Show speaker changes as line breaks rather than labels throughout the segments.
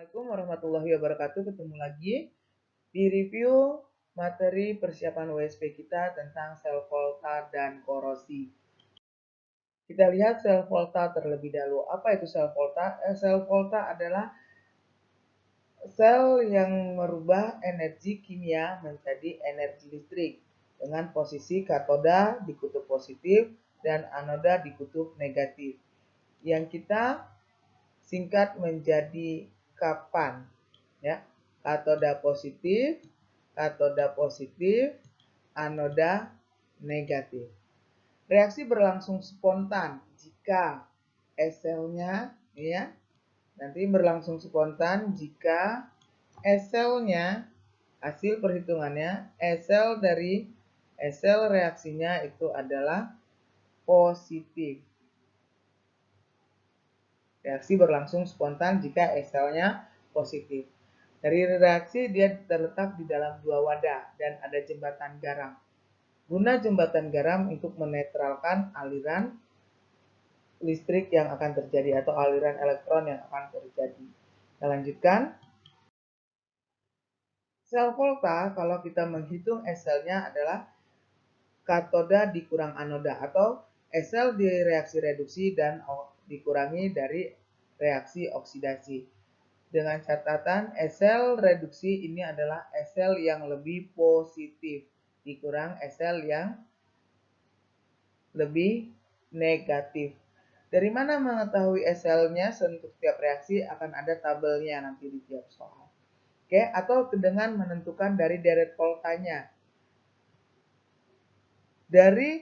Assalamualaikum warahmatullahi wabarakatuh. Ketemu lagi di review materi persiapan USP kita tentang sel volta dan korosi. Kita lihat sel volta terlebih dahulu. Apa itu sel volta? Sel volta adalah sel yang merubah energi kimia menjadi energi listrik dengan posisi katoda di kutub positif dan anoda di kutub negatif. Yang kita singkat menjadi kapan, ya, katoda positif, anoda negatif. Reaksi berlangsung spontan jika S-selnya, ya, nanti berlangsung spontan jika S-selnya, hasil perhitungannya, S-sel dari S-sel reaksinya itu adalah positif. Reaksi berlangsung spontan jika S-selnya positif. Dari reaksi dia terletak di dalam dua wadah dan ada jembatan garam. Guna jembatan garam untuk menetralkan aliran listrik yang akan terjadi atau aliran elektron yang akan terjadi. Kita lanjutkan. Sel volta kalau kita menghitung S-selnya adalah katoda dikurang anoda atau S-sel di reaksi reduksi dan dikurangi dari reaksi oksidasi. Dengan catatan S-sel reduksi ini adalah S-sel yang lebih positif dikurang S-sel yang lebih negatif. Dari mana mengetahui S-selnya? Untuk setiap reaksi akan ada tabelnya nanti di tiap soal. Oke, atau dengan menentukan dari deret voltanya. Dari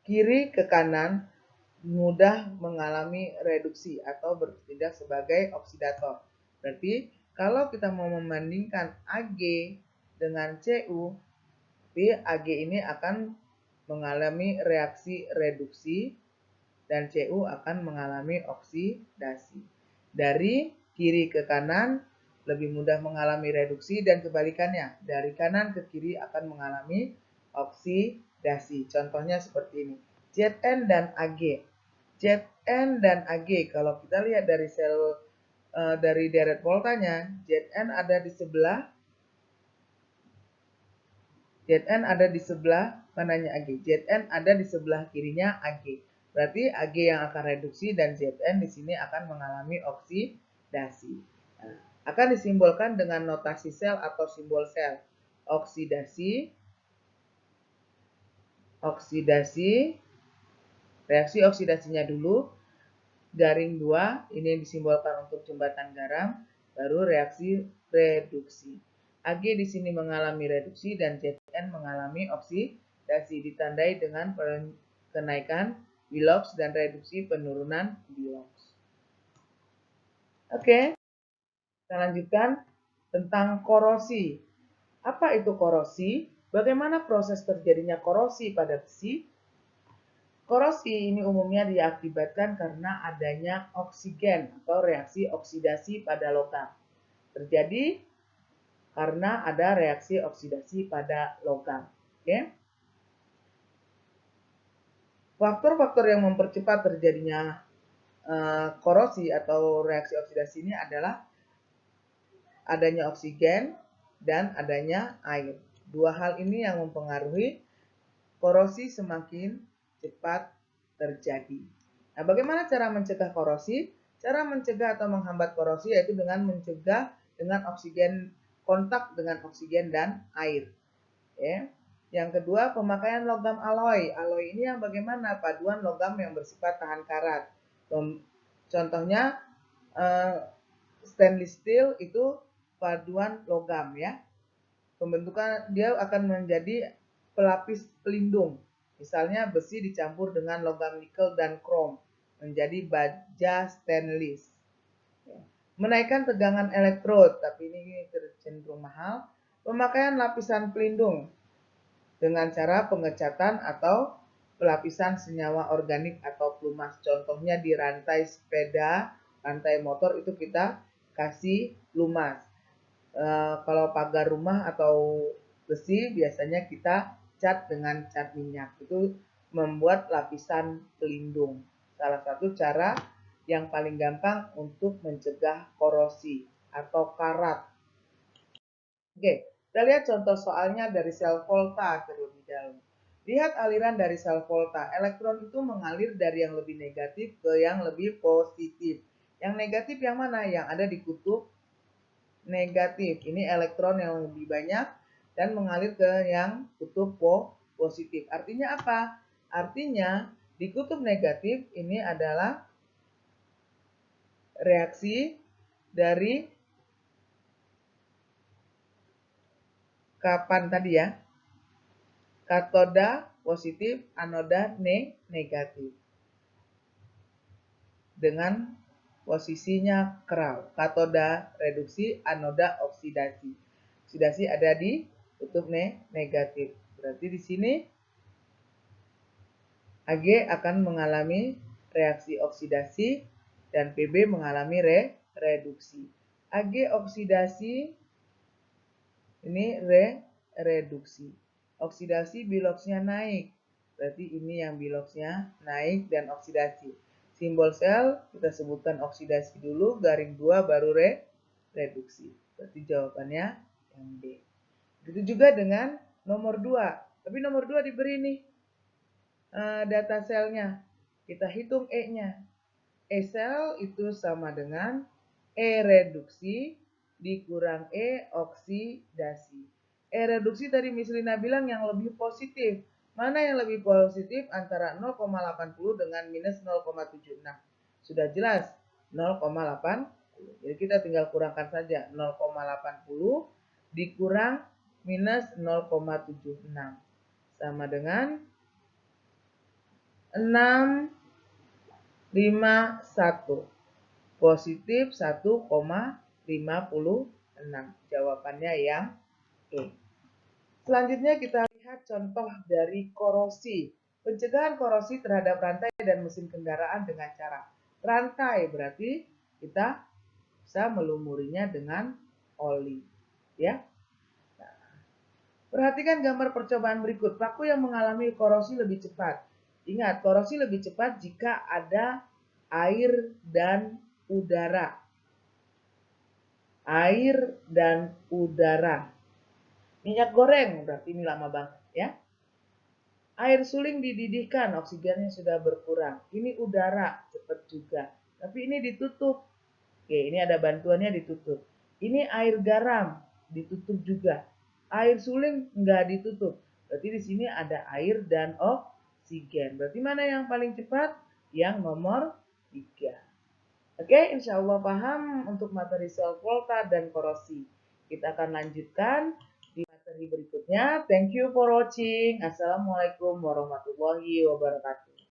kiri ke kanan mudah mengalami reduksi atau bertindak sebagai oksidator. Berarti kalau kita mau membandingkan Ag dengan Cu, Ag ini akan mengalami reaksi reduksi dan Cu akan mengalami oksidasi. Dari kiri ke kanan lebih mudah mengalami reduksi dan kebalikannya. Dari kanan ke kiri akan mengalami oksidasi. Contohnya seperti ini. Zn dan Ag. Zn dan Ag kalau kita lihat dari sel dari deret voltanya, Zn ada di sebelah mananya Ag. Zn ada di sebelah kirinya Ag. Berarti Ag yang akan reduksi dan Zn di sini akan mengalami oksidasi. Nah, akan disimbolkan dengan notasi sel atau simbol sel. Oksidasi, reaksi oksidasinya dulu, garing 2, ini yang disimbolkan untuk jembatan garam, baru reaksi reduksi. Ag di sini mengalami reduksi dan Zn mengalami oksidasi, ditandai dengan kenaikan Willox dan reduksi penurunan Willox. Oke, kita lanjutkan tentang korosi. Apa itu korosi? Bagaimana proses terjadinya korosi pada besi? Korosi ini umumnya diakibatkan karena adanya oksigen atau reaksi oksidasi pada logam. Terjadi karena ada reaksi oksidasi pada logam. Oke. Faktor-faktor yang mempercepat terjadinya korosi atau reaksi oksidasi ini adalah adanya oksigen dan adanya air. Dua hal ini yang mempengaruhi korosi semakin cepat terjadi. Nah, bagaimana cara mencegah korosi? Cara mencegah atau menghambat korosi yaitu dengan mencegah dengan oksigen, kontak dengan oksigen dan air. Ya. Yang kedua, pemakaian logam alloy. Alloy ini yang bagaimana? Paduan logam yang bersifat tahan karat. Contohnya stainless steel itu paduan logam, ya. Pembentukan dia akan menjadi pelapis pelindung. Misalnya besi dicampur dengan logam nikel dan krom menjadi baja stainless. Menaikkan tegangan elektrod, tapi ini cenderung mahal. Pemakaian lapisan pelindung dengan cara pengecatan atau pelapisan senyawa organik atau plumas. Contohnya di rantai sepeda, rantai motor itu kita kasih plumas. Kalau pagar rumah atau besi biasanya kita cat dengan cat minyak. Itu membuat lapisan pelindung. Salah satu cara yang paling gampang untuk mencegah korosi atau karat. Oke, kita lihat contoh soalnya dari sel volta terlebih dahulu. Lihat aliran dari sel volta. Elektron itu mengalir dari yang lebih negatif ke yang lebih positif. Yang negatif yang mana? Yang ada di kutub negatif. Ini elektron yang lebih banyak dan mengalir ke yang kutub positif. Artinya apa? Artinya di kutub negatif ini adalah reaksi dari kapan tadi ya? Katoda positif, anoda negatif. Dengan posisinya kral. Katoda reduksi, anoda oksidasi. Oksidasi ada di kutub negatif. Berarti di sini Ag akan mengalami reaksi oksidasi dan Pb mengalami reduksi. Ag oksidasi, ini reduksi. Oksidasi biloxnya naik. Berarti ini yang biloxnya naik dan oksidasi. Simbol sel kita sebutkan oksidasi dulu, garing 2 baru reduksi. Berarti jawabannya yang B. Begitu juga dengan nomor 2. Tapi nomor 2 diberi nih data selnya. Kita hitung E-nya. E sel itu sama dengan E reduksi dikurang E oksidasi. E reduksi tadi Miss Lina bilang yang lebih positif. Mana yang lebih positif antara 0,80 dengan minus 0,76? Sudah jelas 0,80. Jadi kita tinggal kurangkan saja 0,80 dikurang minus 0,76 sama dengan 651. Positif 1,56. Jawabannya yang E. Selanjutnya kita lihat contoh dari korosi. Pencegahan korosi terhadap rantai dan mesin kendaraan dengan cara rantai, berarti kita bisa melumurinya dengan oli. Ya. Perhatikan gambar percobaan berikut. Paku yang mengalami korosi lebih cepat. Ingat, korosi lebih cepat jika ada air dan udara. Air dan udara. Minyak goreng berarti ini lama banget ya. Air suling dididihkan, oksigennya sudah berkurang. Ini udara, cepat juga. Tapi ini ditutup. Oke, ini ada bantuannya ditutup. Ini air garam, ditutup juga. Air suling nggak ditutup. Berarti di sini ada air dan oksigen. Berarti mana yang paling cepat? Yang nomor 3. Oke, insya Allah paham untuk materi sel volta dan korosi. Kita akan lanjutkan di materi berikutnya. Thank you for watching. Assalamualaikum warahmatullahi wabarakatuh.